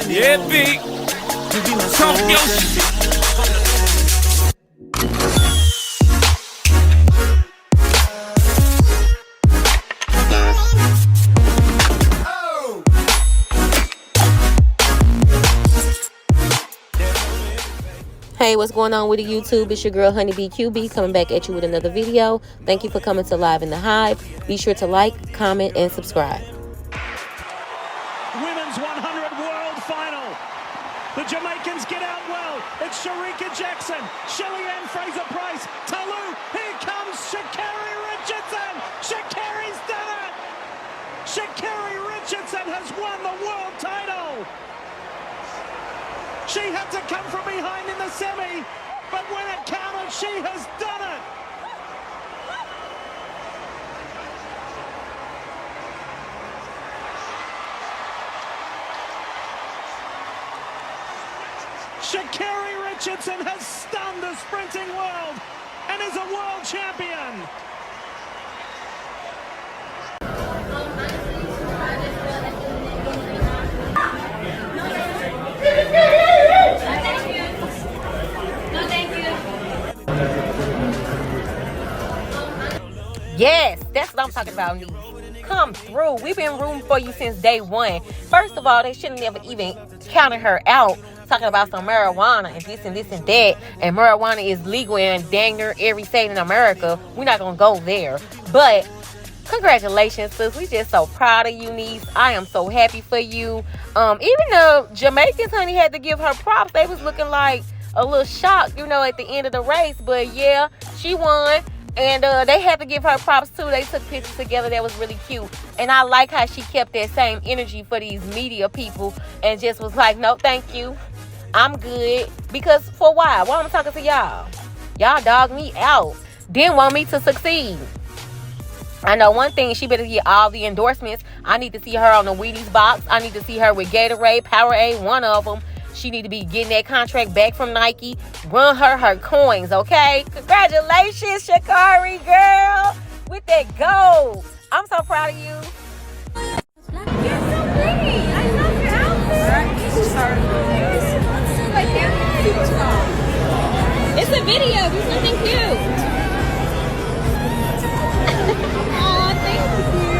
Yeah, big. Talk your shit. Hey, what's going on with the YouTube? It's your girl Honeybee QB coming back at you with another video. Thank you for coming to Live in the Hive. Be sure to like, comment, and subscribe. Women's 100 World Final. The Jamaicans get out well. It's Sharika Jackson, Chile Fraser Price, Talu. Here comes Sha'carri Richardson. Sha'carri's done it. Sha'carri Richardson has won the world title. She had to come from behind in the semi, but when it counted, she has done it. Sha'carri Richardson has stunned the sprinting world and is a world champion. Yes, that's what I'm talking about, niece. Come through. We've been rooting for you since day one. First of all, they shouldn't never even counted her out, talking about some marijuana and this and that. And marijuana is legal in dang near every state in America. We're not going to go there. But congratulations, sis. We just so proud of you, niece. I am so happy for you. Even the Jamaicans, honey, had to give her props. They was looking like a little shocked, at the end of the race. But yeah, she won. And they had to give her props too. They took pictures together that was really cute. And I like how she kept that same energy for these media people and just was like, no, thank you. I'm good. Because for a while, why am I talking to y'all? Y'all dogged me out. Didn't want me to succeed. I know one thing, she better get all the endorsements. I need to see her on the Wheaties box. I need to see her with Gatorade, Powerade, one of them. She need to be getting that contract back from Nike. Run her coins, okay? Congratulations, Sha'carri, girl. With that gold. I'm so proud of you. You're so pretty. I love your outfit. It's a video. Do something cute. Aw, thank you.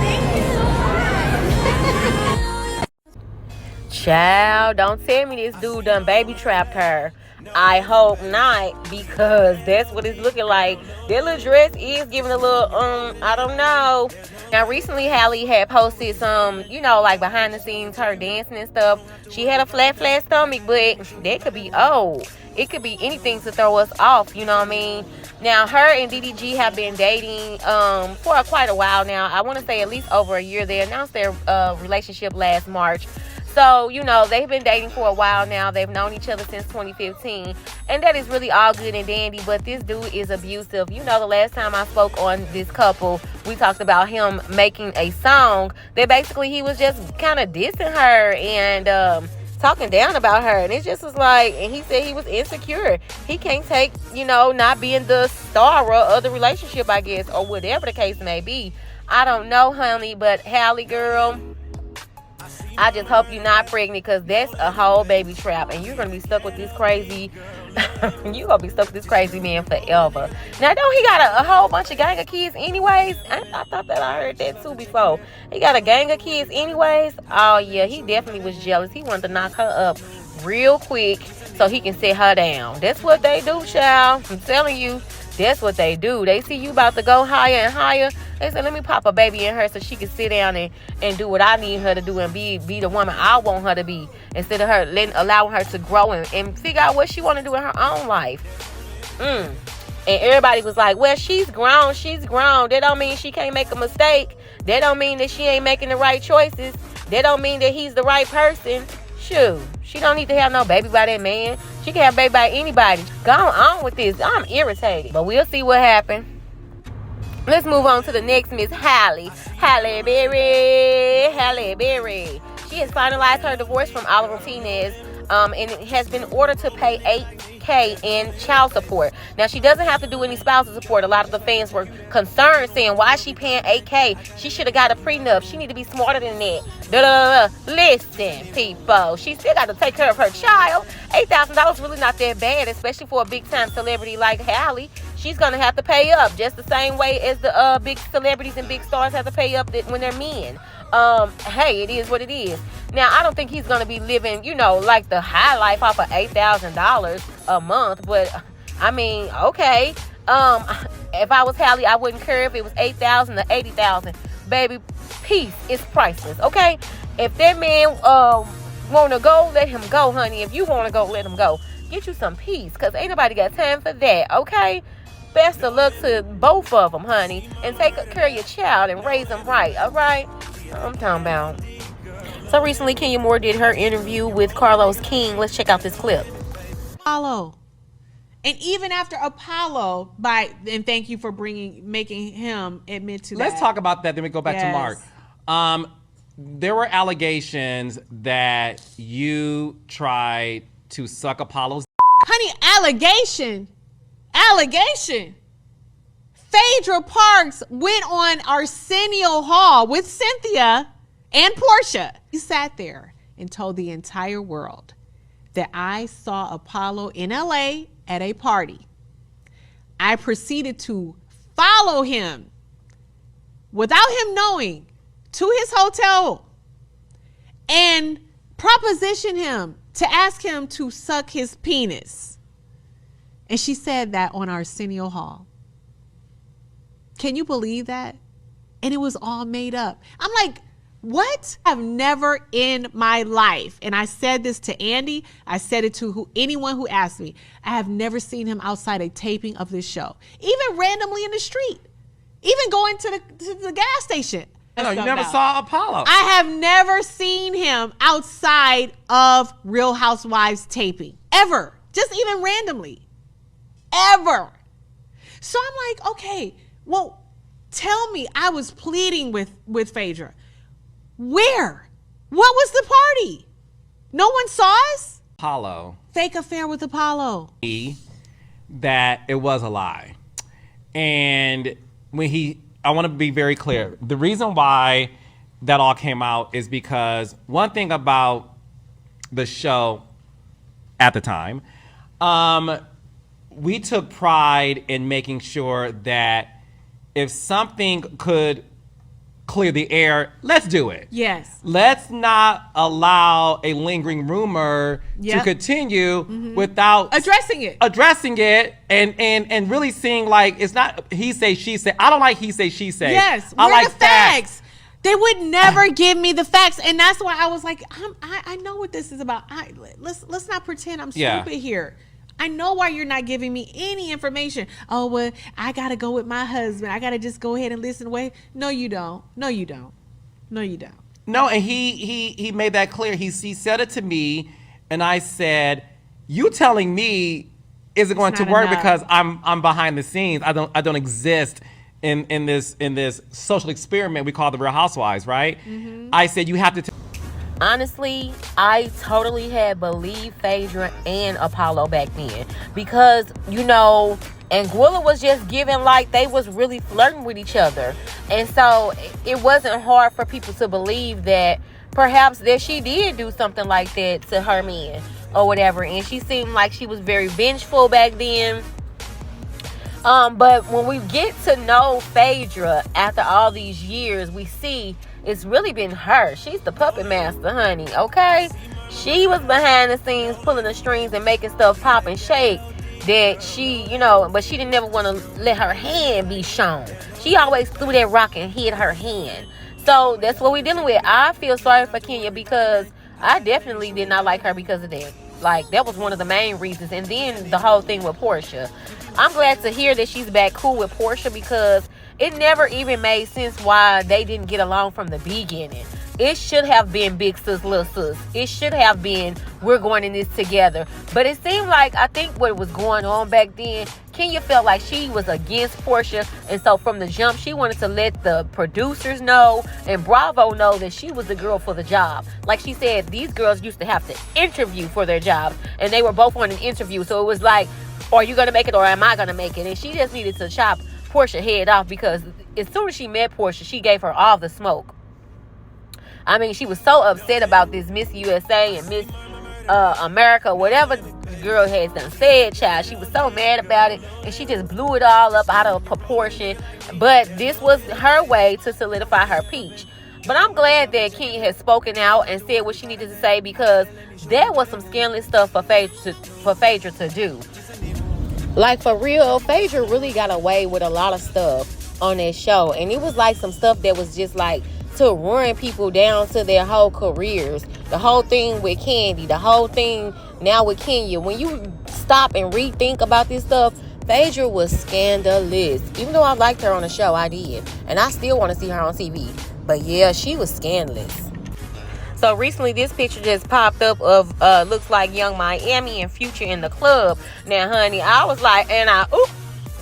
Thank you so much. Child, don't tell me this dude done baby trapped her. I hope not, because that's what it's looking like. That little dress is giving a little, I don't know. Now, recently, Halle had posted some, like behind the scenes, her dancing and stuff. She had a flat stomach, but that could be old. It could be anything to throw us off, you know what I mean? Now, her and DDG have been dating for quite a while now. I want to say at least over a year. They announced their relationship last March. So, they've been dating for a while now. They've known each other since 2015. And that is really all good and dandy. But this dude is abusive. The last time I spoke on this couple, we talked about him making a song that basically he was just kind of dissing her and talking down about her. And it just was like, and he said he was insecure. He can't take, not being the star of the relationship, I guess, or whatever the case may be. I don't know, honey, but Halle, girl, I just hope you're not pregnant, because that's a whole baby trap, and you're going to be stuck with this crazy, you're going to be stuck with this crazy man forever. Now, don't he got a whole bunch of gang of kids anyways? I thought that I heard that too before. He got a gang of kids anyways? Oh, yeah, he definitely was jealous. He wanted to knock her up real quick so he can set her down. That's what they do, child. I'm telling you, that's what they do. They see you about to go higher and higher. They say, let me pop a baby in her so she can sit down and do what I need her to do and be the woman I want her to be, instead of her allowing her to grow and figure out what she want to do in her own life. And everybody was like, well, she's grown. That don't mean she can't make a mistake. That don't mean that she ain't making the right choices. That don't mean that he's the right person. Shoot, she don't need to have no baby by that man. She can have a baby by anybody. Go on with this. I'm irritated. But we'll see what happens. Let's move on to the next Miss Halle. Halle Berry. She has finalized her divorce from Oliver Martinez, and it has been ordered to pay $8,000 8K in child support. Now, she doesn't have to do any spousal support. A lot of the fans were concerned, saying, why is she paying 8K? She should have got a prenup. She need to be smarter than that. Listen, people. She still got to take care of her child. $8,000 really not that bad, especially for a big-time celebrity like Halle. She's going to have to pay up just the same way as the big celebrities and big stars have to pay up when they're men. Hey, it is what it is. Now, I don't think he's going to be living, like the high life off of $8,000 a month. But, I mean, okay. If I was Halle, I wouldn't care if it was $8,000 or $80,000. Baby, peace is priceless, okay? If that man want to go, let him go, honey. If you want to go, let him go. Get you some peace, because ain't nobody got time for that, okay? Best of luck to both of them, honey. And take care of your child and raise them right, all right? I'm talking about. So recently, Kenya Moore did her interview with Carlos King. Let's check out this clip. Apollo. And even after Apollo, and thank you for making him admit to that. Let's talk about that, then we go back to Mark. There were allegations that you tried to suck Apollo's Honey, allegation. Phaedra Parks went on Arsenio Hall with Cynthia and Portia. He sat there and told the entire world that I saw Apollo in LA at a party. I proceeded to follow him without him knowing to his hotel and proposition him to ask him to suck his penis. And she said that on Arsenio Hall. Can you believe that? And it was all made up. I'm like, what? I've never in my life, and I said this to Andy, I said it to anyone who asked me, I have never seen him outside a taping of this show, even randomly in the street, even going to the gas station. No, you never saw Apollo. I have never seen him outside of Real Housewives taping, ever, just even randomly, ever. So I'm like, okay, well, tell me. I was pleading with Phaedra. Where? What was the party? No one saw us? Apollo. Fake affair with Apollo. That it was a lie. And I want to be very clear. The reason why that all came out is because one thing about the show at the time, we took pride in making sure that if something could clear the air, let's do it. Yes. Let's not allow a lingering rumor to continue without addressing it and really seeing like it's not he say she say. I don't like he say she say. Yes, I like the facts. They would never give me the facts, and that's why I was like, I know what this is about. Let's not pretend I'm stupid here. I know why you're not giving me any information. Oh, well, I got to go with my husband. I got to just go ahead and listen away. No, you don't. No, you don't. No, you don't. No, and he made that clear. He said it to me, and I said, you telling me isn't going to work because I'm behind the scenes. I don't exist in this social experiment we call the Real Housewives, right? I said you have to Honestly, I totally had believed Phaedra and Apollo back then because, Anguilla was just giving like they was really flirting with each other. And so it wasn't hard for people to believe that perhaps that she did do something like that to her man or whatever. And she seemed like she was very vengeful back then. But when we get to know Phaedra after all these years, we see it's really been her. She's the puppet master, honey, okay? She was behind the scenes pulling the strings and making stuff pop and shake that she, but she didn't never want to let her hand be shown. She always threw that rock and hid her hand. So that's what we're dealing with. I feel sorry for Kenya because I definitely did not like her because of that. Like, that was one of the main reasons. And then the whole thing with Portia. I'm glad to hear that she's back cool with Portia because it never even made sense why they didn't get along from the beginning. It should have been big sis, little sis. It should have been we're going in this together. But it seemed like I think what was going on back then, Kenya felt like she was against Portia, and so from the jump, she wanted to let the producers know and Bravo know that she was the girl for the job. Like she said, these girls used to have to interview for their jobs, and they were both on an interview, so it was like, are you gonna make it or am I gonna make it? And she just needed to chop Portia head off, because as soon as she met Portia, she gave her all the smoke. I mean, she was so upset about this Miss USA and Miss America, whatever the girl has done said, child. She was so mad about it, and she just blew it all up out of proportion. But this was her way to solidify her peach. But I'm glad that Kenya has spoken out and said what she needed to say, because there was some scandalous stuff for Phaedra to do. Like, for real, Phaedra really got away with a lot of stuff on that show. And it was like some stuff that was just like to ruin people down to their whole careers. The whole thing with Candy, the whole thing now with Kenya. When you stop and rethink about this stuff, Phaedra was scandalous. Even though I liked her on the show, I did. And I still want to see her on TV. But yeah, she was scandalous. So recently, this picture just popped up of looks like Young Miami and Future in the club. Now, honey, I was like,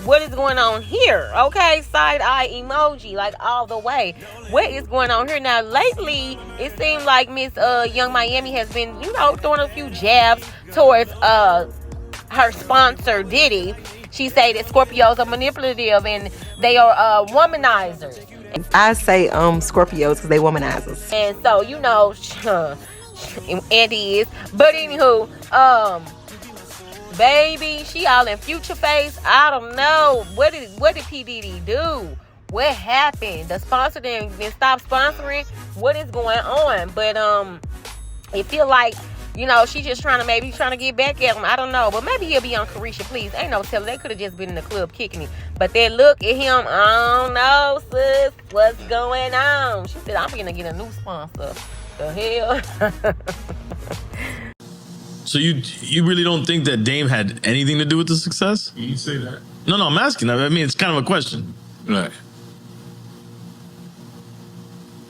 what is going on here? Okay, side eye emoji, like all the way. What is going on here? Now, lately, it seemed like Miss Young Miami has been, throwing a few jabs towards her sponsor, Diddy. She say that Scorpios are manipulative and they are womanizers. I say Scorpios because they womanizers. And so, Andy is. But anywho, baby, she all in Future face. I don't know. What did P. Diddy do? What happened? The sponsor didn't stop sponsoring. What is going on? But it feel like, she just trying to get back at him. I don't know. But maybe he'll be on Carisha, please. Ain't no telling. They could have just been in the club kicking it. But that look at him, I don't know, sis. What's going on? She said, I'm going to get a new sponsor. The hell? So you really don't think that Dame had anything to do with the success? You say that. No, I'm asking. I mean, it's kind of a question. Right.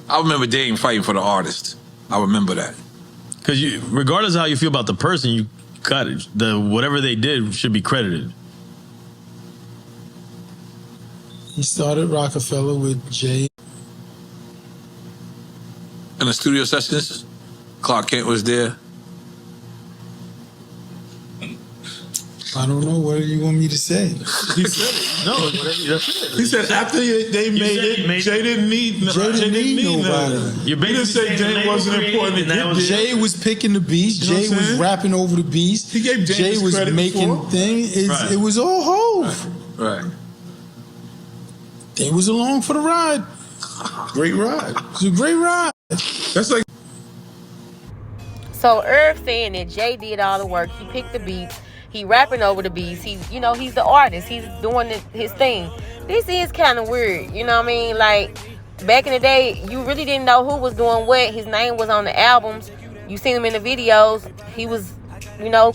I remember Dame fighting for the artist. I remember that. Because regardless of how you feel about the person, you got it. Whatever they did should be credited. He started Rockefeller with Jay. In the studio sessions, Clark Kent was there. I don't know. What do you want me to say? He said it. No, he said after they made it, Jay didn't need nobody. You didn't say Jay wasn't important. Jay was picking the beats. Jay was rapping over the beats. He gave Jay was making things. It was all Hove. Right. They was along for the ride. Great ride. It was a great ride. That's like. So Irv saying that Jay did all the work. He picked the beats. He rapping over the beats. He's the artist. He's doing his thing. This is kind of weird. You know what I mean? Like, back in the day, you really didn't know who was doing what. His name was on the albums. You seen him in the videos. He was,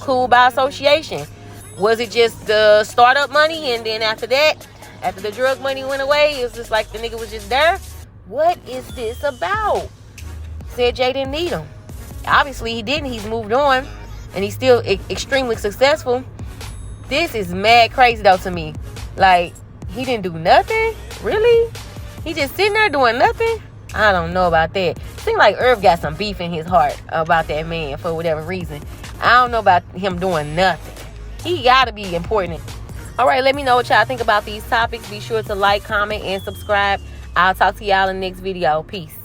cool by association. Was it just the startup money? And then after that, after the drug money went away, it was just like the nigga was just there? What is this about? Said Jay didn't need him. Obviously, he didn't. He's moved on. And he's still extremely successful. This is mad crazy, though, to me. Like, he didn't do nothing? Really? He just sitting there doing nothing? I don't know about that. Seems like Irv got some beef in his heart about that man for whatever reason. I don't know about him doing nothing. He got to be important. All right, let me know what y'all think about these topics. Be sure to like, comment, and subscribe. I'll talk to y'all in the next video. Peace.